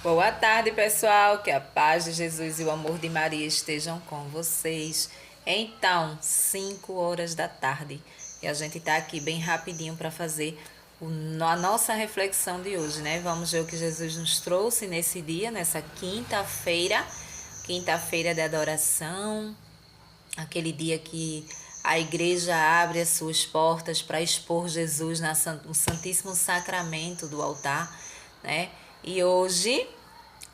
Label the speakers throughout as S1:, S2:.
S1: Boa tarde, pessoal. Que a paz de Jesus e o amor de Maria estejam com vocês. Então, 5 horas da tarde. E a gente está aqui bem rapidinho para fazer a nossa reflexão de hoje, né? Vamos ver o que Jesus nos trouxe nesse dia, nessa quinta-feira. Quinta-feira de adoração. Aquele dia que a igreja abre as suas portas para expor Jesus no Santíssimo Sacramento do altar, né? E hoje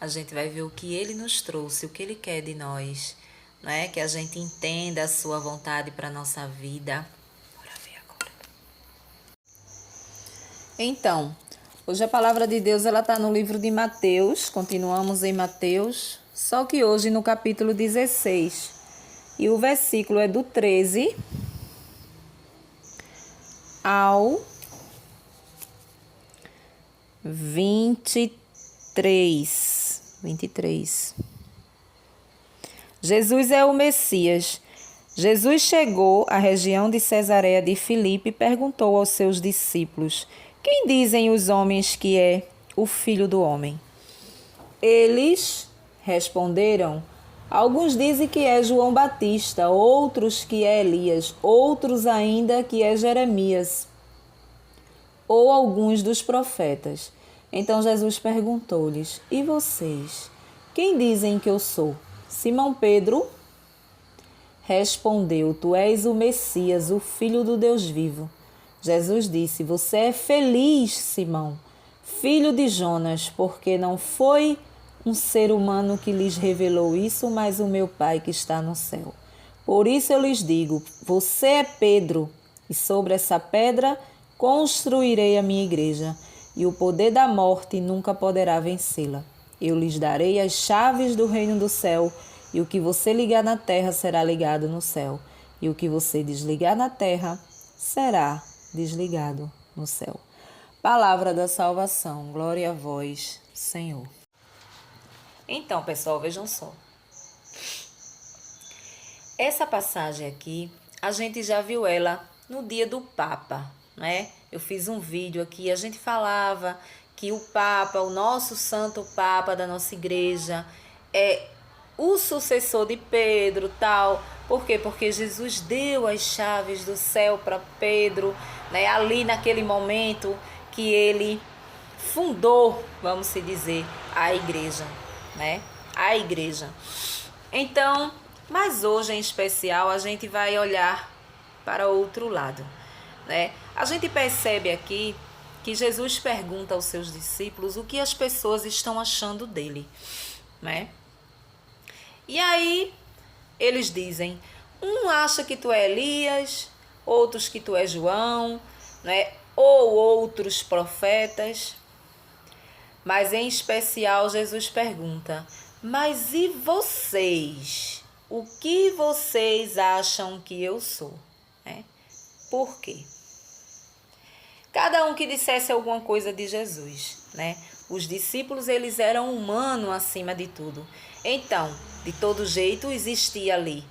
S1: a gente vai ver o que ele nos trouxe, o que ele quer de nós, né? Que a gente entenda a sua vontade para a nossa vida. Bora ver agora. Então, hoje a palavra de Deus ela está no livro de Mateus, continuamos em Mateus, só que hoje no capítulo 16. E o versículo é do 13 ao 23. Jesus é o Messias. Jesus chegou à região de Cesareia de Filipe e perguntou aos seus discípulos: Quem dizem os homens que é o Filho do Homem? Eles responderam: Alguns dizem que é João Batista, outros que é Elias, outros ainda que é Jeremias, ou alguns dos profetas. Então Jesus perguntou-lhes: E vocês? Quem dizem que eu sou? Simão Pedro respondeu: Tu és o Messias, o Filho do Deus vivo. Jesus disse: Você é feliz, Simão, filho de Jonas, porque não foi um ser humano que lhes revelou isso, mas o meu Pai que está no céu. Por isso eu lhes digo: você é Pedro, e sobre essa pedra construirei a minha igreja, e o poder da morte nunca poderá vencê-la. Eu lhes darei as chaves do reino do céu, e o que você ligar na terra será ligado no céu, e o que você desligar na terra será desligado no céu. Palavra da salvação. Glória a vós, Senhor. Então, pessoal, vejam só. Essa passagem aqui, a gente já viu ela no dia do Papa, né? Eu fiz um vídeo aqui, a gente falava que o Papa, o nosso Santo Papa da nossa igreja, é o sucessor de Pedro, tal. Por quê? Porque Jesus deu as chaves do céu para Pedro, né? Ali naquele momento que ele fundou, vamos se dizer, a igreja, né? A igreja. Então, mas hoje em especial a gente vai olhar para outro lado, né? A gente percebe aqui que Jesus pergunta aos seus discípulos o que as pessoas estão achando dele, né? E aí eles dizem: um acha que tu é Elias, outros que tu é João, né? Ou outros profetas. Mas em especial Jesus pergunta: mas e vocês? O que vocês acham que eu sou? Por quê? Cada um que dissesse alguma coisa de Jesus, né? Os discípulos, eles eram humanos acima de tudo. Então, de todo jeito, existia ali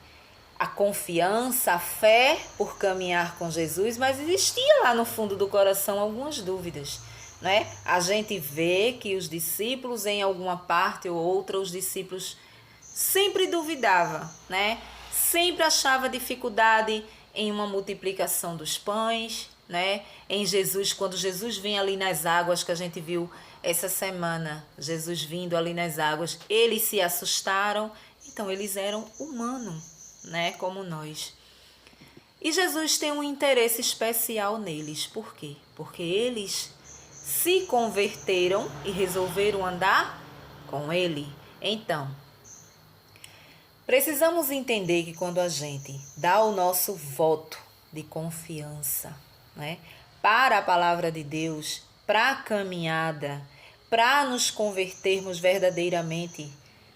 S1: a confiança, a fé por caminhar com Jesus, mas existia lá no fundo do coração algumas dúvidas, né? A gente vê que os discípulos, em alguma parte ou outra, os discípulos sempre duvidavam, né? Sempre achava dificuldade em uma multiplicação dos pães, né? Em Jesus, quando Jesus vem ali nas águas, que a gente viu essa semana, Jesus vindo ali nas águas, eles se assustaram. Então, eles eram humanos, né? Como nós. E Jesus tem um interesse especial neles. Por quê? Porque eles se converteram e resolveram andar com ele. Então, precisamos entender que quando a gente dá o nosso voto de confiança, né, para a palavra de Deus, para a caminhada, para nos convertermos verdadeiramente,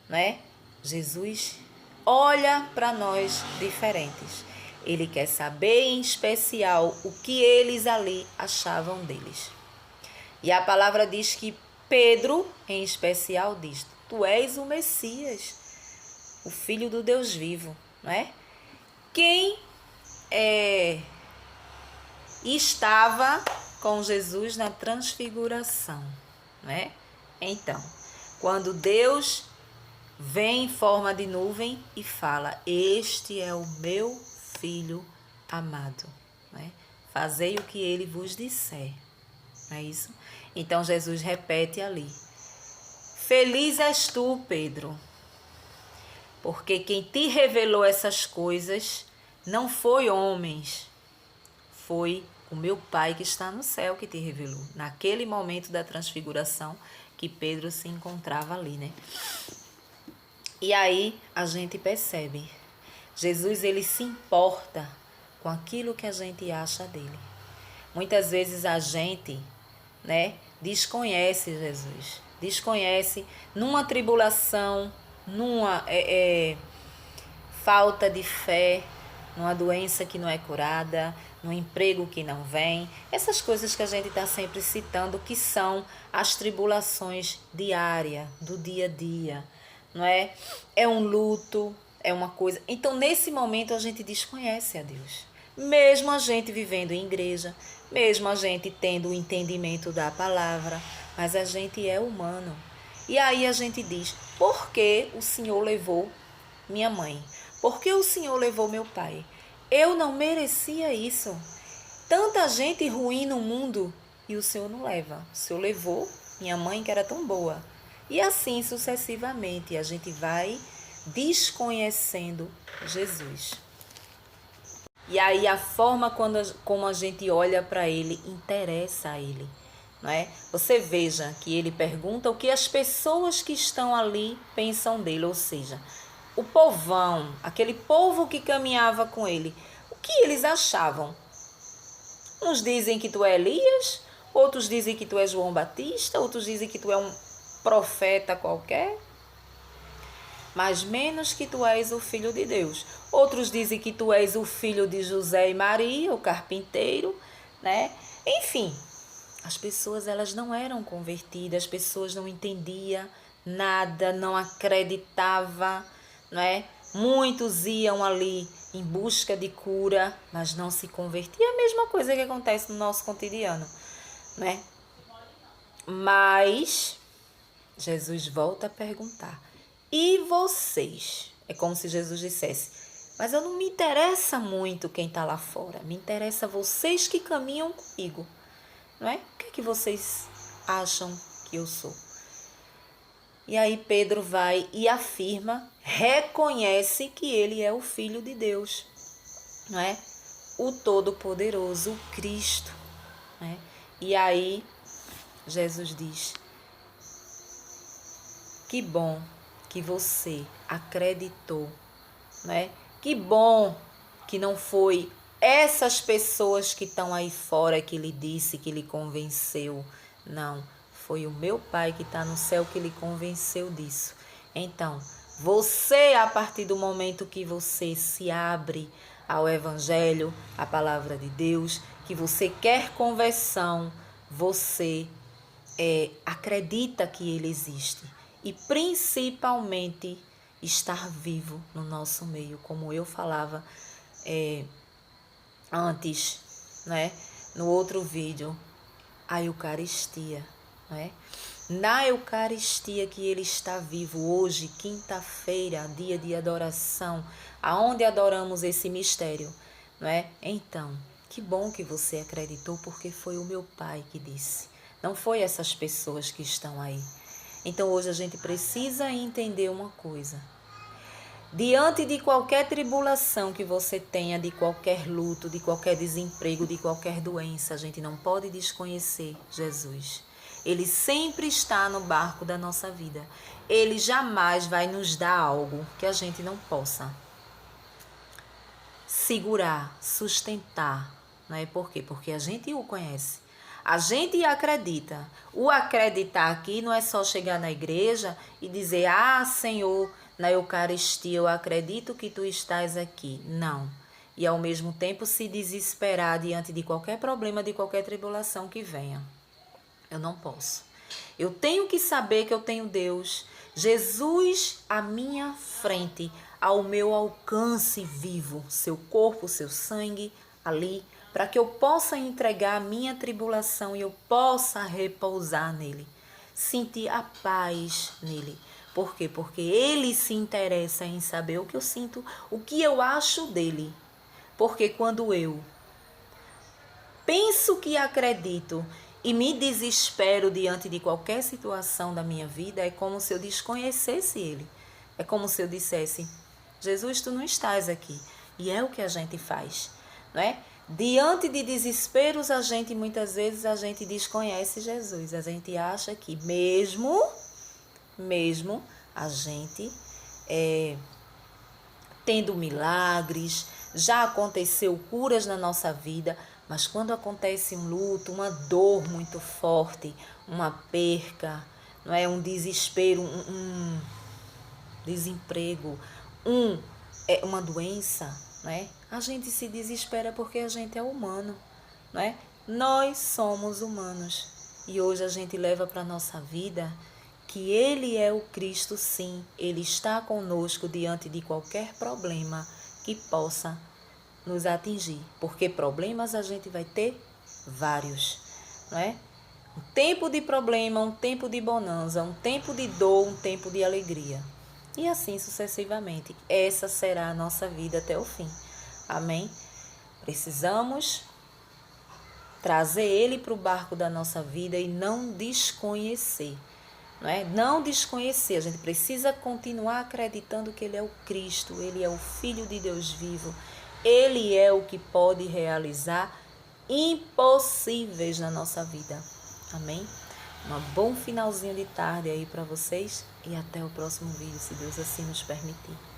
S1: né, Jesus olha para nós diferentes. Ele quer saber em especial o que eles ali achavam deles. E a palavra diz que Pedro, em especial, diz: Tu és o Messias, o Filho do Deus vivo, não é? Quem estava com Jesus na transfiguração, né? Então, Quando Deus vem em forma de nuvem e fala: este é o meu filho amado, né? Fazei o que ele vos disser, não é isso? Então Jesus repete ali: feliz és tu, Pedro, porque quem te revelou essas coisas não foi homens, foi o meu Pai que está no céu que te revelou. Naquele momento da transfiguração que Pedro se encontrava ali, né? E aí a gente percebe, Jesus, ele se importa com aquilo que a gente acha dele. Muitas vezes a gente, né, desconhece Jesus, desconhece numa tribulação, numa falta de fé, numa doença que não é curada, num emprego que não vem. Essas coisas que a gente está sempre citando, que são as tribulações diárias, do dia a dia, não é? É um luto, é uma coisa. Então, nesse momento, a gente desconhece a Deus. Mesmo a gente vivendo em igreja, mesmo a gente tendo o entendimento da palavra, mas a gente é humano. E aí a gente diz: por que o Senhor levou minha mãe? Por que o Senhor levou meu pai? Eu não merecia isso. Tanta gente ruim no mundo e o Senhor não leva. O Senhor levou minha mãe, que era tão boa. E assim sucessivamente a gente vai desconhecendo Jesus. E aí a forma como a gente olha para ele interessa a ele, não é? Você veja que ele pergunta o que as pessoas que estão ali pensam dele, ou seja, o povão, aquele povo que caminhava com ele, o que eles achavam? Uns dizem que tu é Elias, outros dizem que tu é João Batista, outros dizem que tu é um profeta qualquer, mas menos que tu és o filho de Deus. Outros dizem que tu és o filho de José e Maria, o carpinteiro, né? Enfim, as pessoas, elas não eram convertidas, as pessoas não entendiam nada, não acreditavam, não é? Muitos iam ali em busca de cura, mas não se convertiam. É a mesma coisa que acontece no nosso cotidiano, né? Mas Jesus volta a perguntar: e vocês? É como se Jesus dissesse: mas eu não me interessa muito quem está lá fora, me interessa vocês que caminham comigo, não é? O que é que vocês acham que eu sou? E aí Pedro vai e afirma, reconhece que ele é o Filho de Deus, não é? O Todo-Poderoso, o Cristo, né? E aí Jesus diz: que bom que você acreditou, né? Que bom que não foi essas pessoas que estão aí fora que lhe disse, que lhe convenceu. Não, foi o meu Pai que está no céu que lhe convenceu disso. Então, você, a partir do momento que você se abre ao Evangelho, à palavra de Deus, que você quer conversão, você acredita que ele existe. E principalmente estar vivo no nosso meio, como eu falava antes, né? No outro vídeo, a Eucaristia, né? Na Eucaristia que ele está vivo hoje, quinta-feira, dia de adoração, aonde adoramos esse mistério, não é? Então, que bom que você acreditou, porque foi o meu Pai que disse, não foi essas pessoas que estão aí. Então hoje a gente precisa entender uma coisa: diante de qualquer tribulação que você tenha, de qualquer luto, de qualquer desemprego, de qualquer doença, a gente não pode desconhecer Jesus. Ele sempre está no barco da nossa vida. Ele jamais vai nos dar algo que a gente não possa segurar, sustentar. Não é por quê? Porque a gente o conhece. A gente acredita. O acreditar aqui não é só chegar na igreja e dizer: ah, Senhor, na Eucaristia eu acredito que tu estás aqui. Não. E ao mesmo tempo se desesperar diante de qualquer problema, de qualquer tribulação que venha. Eu não posso. Eu tenho que saber que eu tenho Deus, Jesus à minha frente, ao meu alcance vivo, seu corpo, seu sangue ali, para que eu possa entregar a minha tribulação e eu possa repousar nele. sentir a paz nele. Por quê? Porque ele se interessa em saber o que eu sinto, o que eu acho dele. Porque quando eu penso que acredito e me desespero diante de qualquer situação da minha vida, é como se eu desconhecesse ele. É como se eu dissesse: Jesus, tu não estás aqui. E é o que a gente faz, não é? Diante de desesperos, muitas vezes a gente desconhece Jesus. A gente acha que mesmo a gente tendo milagres, já aconteceu curas na nossa vida, mas quando acontece um luto, uma dor muito forte, uma perca, não é, um desespero, um desemprego, uma doença, né? A gente se desespera porque a gente é humano, né? Nós somos humanos e hoje a gente leva para a nossa vida que Ele é o Cristo, sim. Ele está conosco diante de qualquer problema que possa nos atingir, porque problemas a gente vai ter vários, não é? Um tempo de problema, um tempo de bonança, um tempo de dor, um tempo de alegria. E assim sucessivamente. Essa será a nossa vida até o fim. Amém? Precisamos trazer Ele para o barco da nossa vida e não desconhecer. Não é? Não desconhecer. A gente precisa continuar acreditando que Ele é o Cristo, Ele é o Filho de Deus vivo. Ele é o que pode realizar impossíveis na nossa vida. Amém? Um bom finalzinho de tarde aí para vocês e até o próximo vídeo, se Deus assim nos permitir.